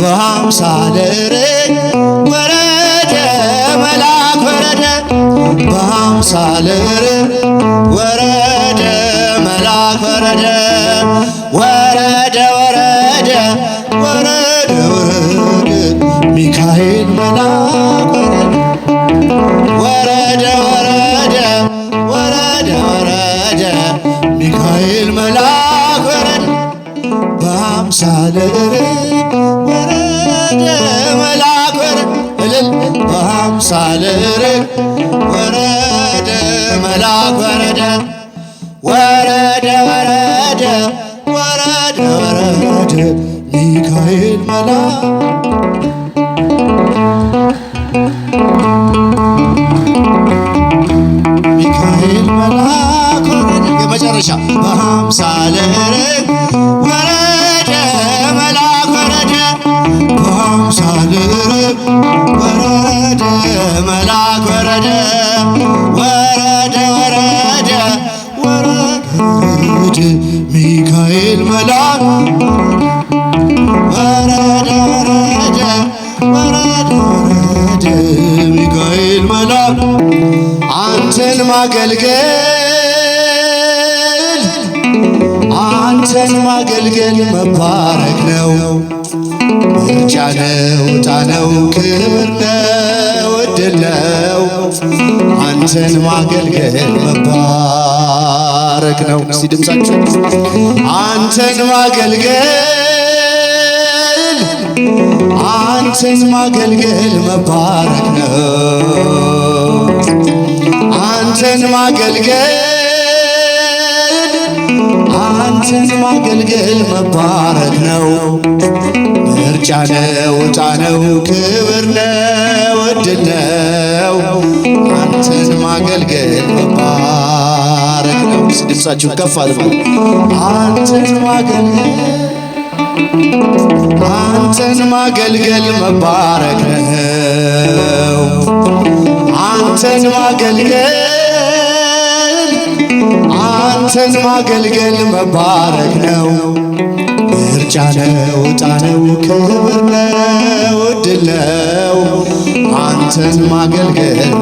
በአምሳለ ርግብ ወረደ መልአክ ወረደ በአምሳለ ርግብ ወረደ መልአክ ወረደ ወረደ ወረደ ወረደ ወረደ ሚካኤል መልአክ ወረደ ወረደ ወረደ ወረደ ሚካኤል መልአክ ወረደ በአምሳለ ርግብ ወረደ መልአክ ወረደ እልል በአምሳለ ርግብ ወረደ መልአክ ወረደ ወረደ ወረደ ወረደ ወረደ ሚካኤል መልአክ ሚካኤል መልአክ ወረደ የመጨረሻ በአምሳለ ርግብ ወረደ መልአክ ወረደ በአምሳለ ርግብ ወረደ መልአክ ወረደ ወረደ ወረደ ወረደ ሚካኤል መልአክ ወረደ ወረደ ወረደ ወረደ ሚካኤል መልአክ አንተን ማገልገል አንተን ማገልገል መባረክ ነው ምርጫ ነው ዕጣ ነው ክብር ነው ዕድል ነው አንተን ማገልገል መባረክ ነው። እስቲ ድምፃችሁ አንተን ማገልገል አንተን ማገልገል መባረክ ነው አንተን ማገልገል አንተን ማገልገል መባረክ ነው ምርጫ ነው ዕጣ ነው ክብር ነው ዕድል ነው አንተን ማገልገል መባረክ ነው። ድምፃችሁን ከፍ አድርጉ። አንተን ማገልገል አንተን ማገልገል መባረክ ነው አንተን ማገልገል አንተን ማገልገል መባረክ ነው ምርጫ ነው ዕጣ ነው ክብር ነው ዕድል ነው አንተን ማገልገል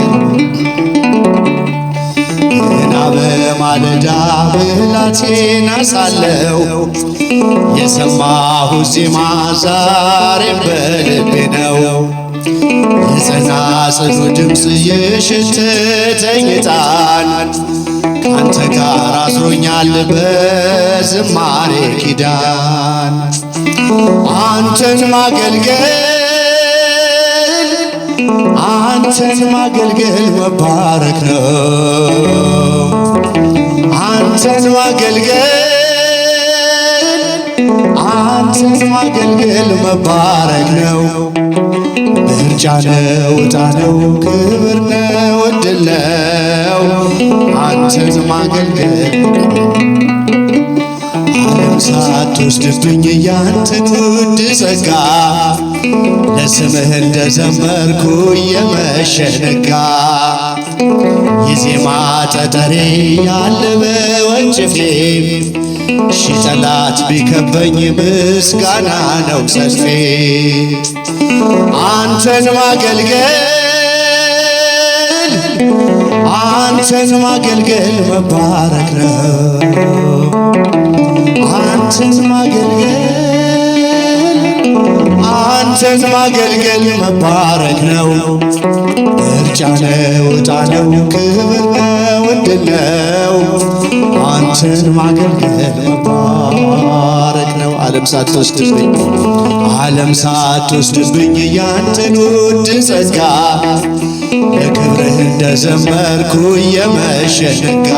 ገና በማለዳ ብላቴና ሳለሁ የሰማሁት ዜማ ዛሬም በልቤ ነው የጸናጽሉ ድምፅ የሸተተኝ ዕጣን ካንተ ጋር አስሮኛል በዝማሬ ኪዳን አንተን ማገልገል አንተን ማገልገል መባረክ ነው አንተን ማገልገል አንተን ማገልገል መባረክ ነው ምርጫ ነው ዕጣ ነው ክብር ነው ዕድል ነው አንተን ማገልገል ዓለም ሳትወስድብኝ ያንተን ውድ ጸጋ ለስምህ እንደዘመርኩ የመሸ ነጋ የዜማ ጠጠሬ ያለ በወንጭፌ ሺህ ጠላት ቢከበኝ ምስጋና ነው ሰልፌ አንተን ማገልገል አንተን ማገልገል መባረክ ነው አንተን ማገልገል አንተን ማገልገል መባረክ ነው ምርጫ ነው ዕጣ ነው ክብር ነው ዕድል ነው አንተን ማገልገል መባረክ ነው። ዓለም ሳትወስድብኝ ያንተን ውድ ጸጋ ለክብርህ እንደዘመርኩ የመሸ ነጋ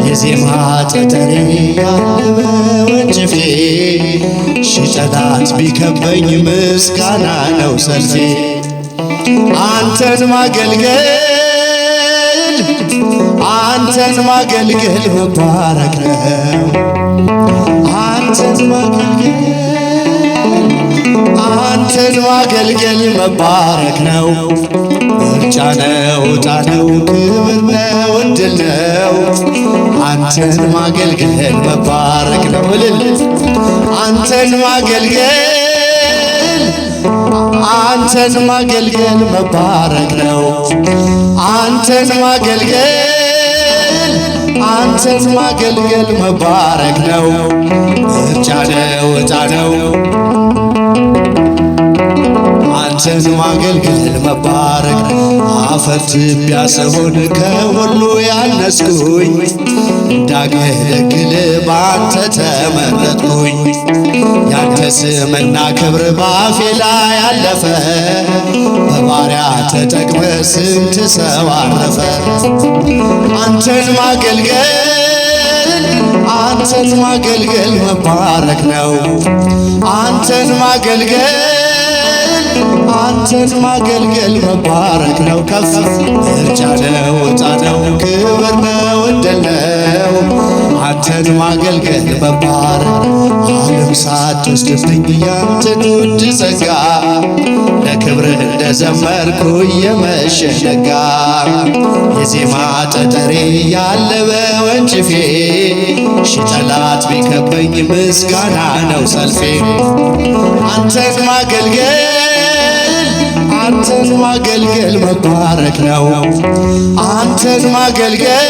የዜማ ጠጠሬ ያለ በወንጭፌ ሺህ ጠላት ቢከበኝ ምስጋና ነው ሰልፌ አንተን ማገልገል አንተን ማገልገል መባረክ ነው አንተን ማገልገል አንተን ማገልገል መባረክ ነው ምርጫ ነው ዕጣ ነው ክብር ነው ዕድል ነው አንተን ማገልገል መባረክ ነው እልል አንተን ማገልገል አንተን ማገልገል መባረክ ነው። አንተን ማገልገል አንተን ማገልገል መባረክ ነው። ምርጫ ነው ዕጣ ነው አንተን ማገልገል መባረክ። አፈር ትቢያ ስሆን ከሁሉ ያነስኩኝ እንዳገለግል ባንተ ተመረጥኩኝ። ያንተ ስምና ክብር ባፌ ላይ አለፈ። በባሪያ ተጠቅመ ስንት ሰው አረፈ። አንተን ማገልገል አንተን ማገልገል መባረክ ነው። አንተን ማገልገል አንተን ማገልገል መባረክ ነው። ከፍ ምርጫ ነው ዕጣ ነው ክብር ነው ዕድል ነው አንተን ማገልገል መባረክ። ዓለም ሳትወስድብኝ ያንተን ውድ ጸጋ ለክብርህ እንደዘመርኩ እየመሸ ነጋ። የዜማ ጠጠሬ ያለ በወንጭፌ ሺህ ጠላት ቢከበኝ ምስጋና ነው ሰልፌ። አንተን ማገልገል አንተን ማገልገል መባረክ ነው። አንተን ማገልገል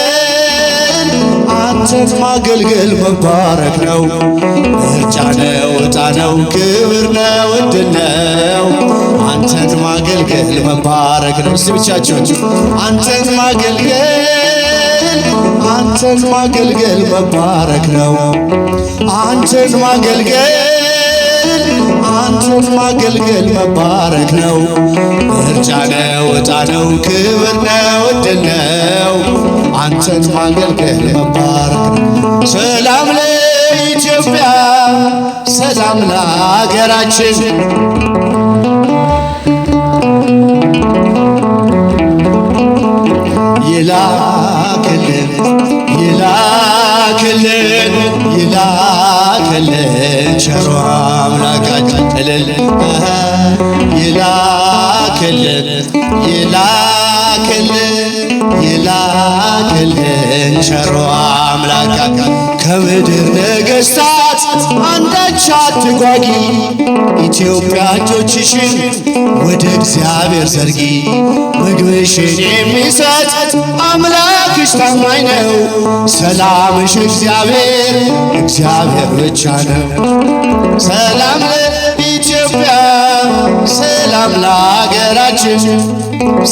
አንተን ማገልገል መባረክ ነው። ምርጫ ነው ዕጣ ነው ክብር ነው ዕድል ነው አንተን ማገልገል መባረክ ነው። እስቲ ብቻችሁን አንተን ማገልገል አንተን ማገልገል መባረክ ነው። አንተን ማገልገል አንተን ማገልገል መባረክ ነው። ምርጫ ነው ዕጣ ነው ክብር ነው ዕድል ነው አንተን ማገልገል መባረክ ነው። ሰላም ለኢትዮጵያ ሰላም ለሀገራችን ይላክልን ይላክልን ይላክልን ቸሮ አምላካችን እልል ይላክልን ይላክልን ይላክልን ቸሮ አምላካችን። ከምድር ነገሥታት አንዳች አትጓጊ፣ ኢትዮጵያ እጆችሽን ወደ እግዚአብሔር ዘርጊ። ምግብሽን የሚሰጥ አምላክሽ ታማኝ ነው። ሰላምሽ እግዚአብሔር እግዚአብሔር ብቻ ነው። ሰላም ለኢትዮጵያ ሰላም ለሀገራችን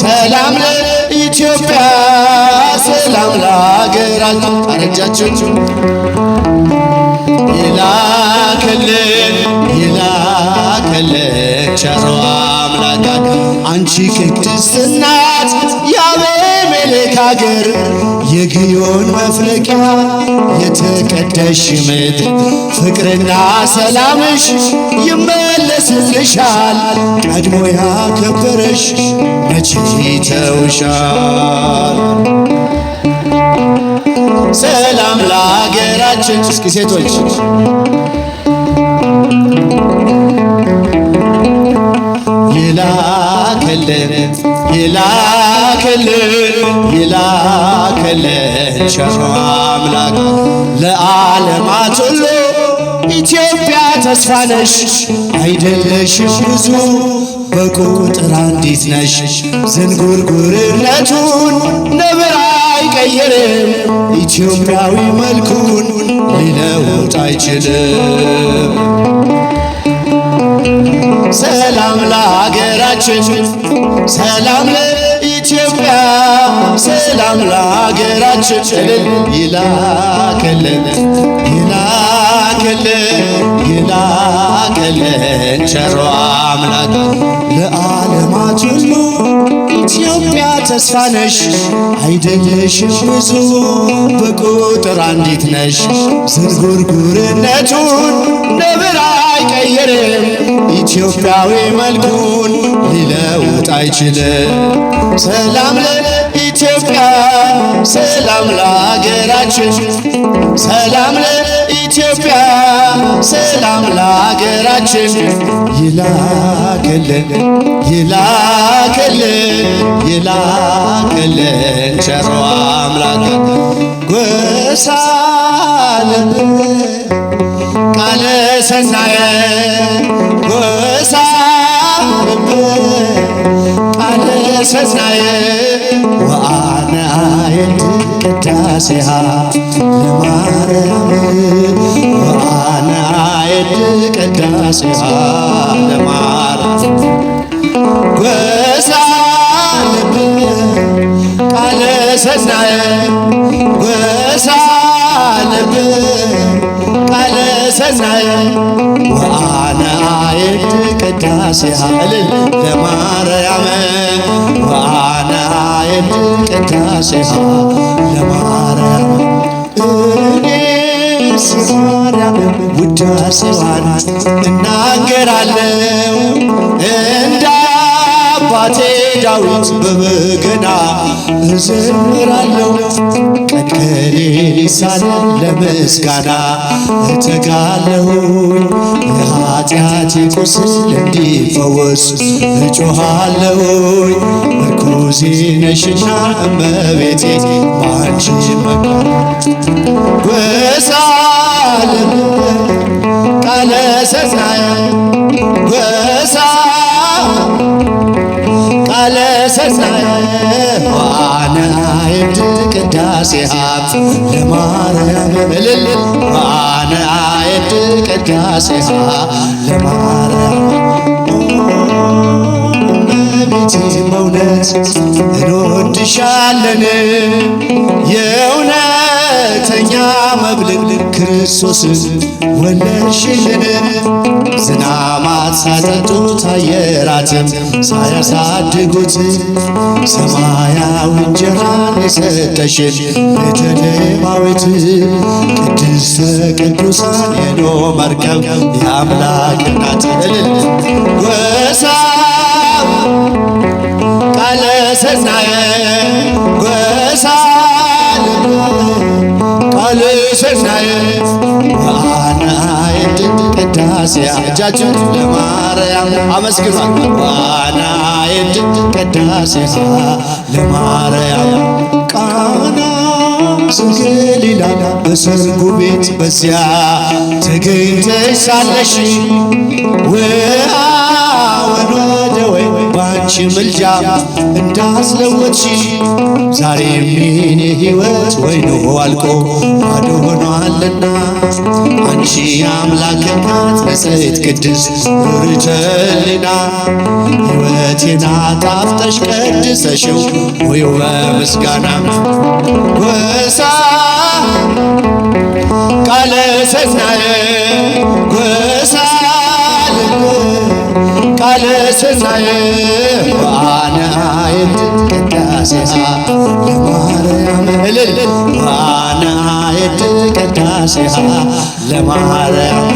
ሰላም ለኢትዮጵያ ሰላም ለሀገራችን። አረጃችን ይላክልን ይላክልን ቸሮ አምላክ። አንቺ ቅድስት እናት የአቤሜሌክ አገር የግዮን መፍለቂያ የተቀደስሽ ምድር ፍቅርና ሰላምሽ ይመለስልሻል። ቀድሞ ያከበረሽ መቼ ይተውሻል። ሰላም ለሀገራችን። እስኪ ሴቶች ይላክልን ይላክልን ይላክልን ቸሮ አምላክ። ለዓለማት ሁሉ ኢትዮጵያ ተስፋ ነሽ። አይደለሽም ብዙ በቁጥር አንዲት ነሽ። ዝንጉርጉርነቱን ነብር አይቀይርም። ኢትዮጵያዊ መልኩን ሊለውጥ አይችልም። ሰላም ለሀገራችን ሰላም ለኢትዮጵያ ሰላም ለሀገራችን እልል ይላክልን ይላክልን ይላክልን ቸሮ አምላክ። ለዓለማት ሁሉ ኢትዮጵያ ተስፋ ነሽ። አይደለሽም ብዙ በቁጥር አንዲት ነሽ። ዝንጉርጉርነቱን ነብር አይቀይርም። ኢትዮጵያዊ መልኩን ሊለውጥ አይችልም። ሰላም ለኢትዮጵያ ሰላም ለሀገራችን ሰላም ለኢትዮጵያ ሰላም ለሀገራችን። ይላክልን ይላክልን ይላክልን ቸሮ አምላክ። ጎሳ ቃለ ሰናየ ጎሳ ቃለ ሰናየ ወአነ አየድ ቅዳሴሃ ለማርያም ወአነ አየድ ቅዳሴሃ ለማርያም ጎሳ ልብ ቃለ ሰናየ ጎሳ ልብ ቃለ ሰናየ ወአነ አየድ ቅዳሴሃ ለማርያም ወአነ አየድ ቅዳሴሃ ለማርያም እኔስ የማርያምን ውዳሴዋን እናገራለሁ እንደ አባቴ ዳዊት በበገና እዘምራለሁ። ቀን ከሌሊት ሳልል ለምስጋና እተጋለሁ። የኃጢአቴ ቁስል እንዲፈወስ እጮኻለሁ። ምርኩዜ ነሽና እመቤቴ ባንቺ መካን ጎሳ ልብ ቃለ ሰናየ ጎሳ ቃለ ሰናየ ወአነ አየድ ቅዳሴሃ ለማርያም እልል ወአነ አየድ ቅዳሴሃ ለማርያም እመቤቴ በእውነት እንወድሻለን የእውነተኛ መብል ክርስቶስን ወለድሽልን። ዝናማት ሳጠጡት አየራትም ሳያሳድጉት ሰማያዊ እንጀራን የሰጠሽን ቤተልሔማዊት ቅድስተ ቅዱሳን የኖኅ መርከብ የአምላክ እናት ጎሳ ቃለ ሰናየ ጎሳ ቃለ ሰናየ ወአነ አየድ ቅዳሴሃ እጃችሁን ለማርያም አመስግኗት። ወአነ አየድ ቅዳሴሃ ለማርያም ቃና ዘገሊላ በሰርጉ ቤት በዚያ ተገኝተሽ ሳለሽ ወአወን ወደ ወይን ባንቺ ምልጃ እንዳስለወጥሽ ዛሬም የኔ ሕይወት ወይኑ አልቆ ባዶ ሆኗልና አንቺ የአምላክ እናት ንጽሕት ቅድስት ርኅርኅተ ሕሊና ሕይወቴን አጣፍጠሽ ቀድሰሽው ሆይ በምስጋና ጎሳ ቃለ ሰናየ ጎሳ ልብ ቃለ ሰናየ ወአነ አየድ ቅዳሴሃ ለማርያም እልል ወአነ አየድ ቅዳሴሃ ለማርያም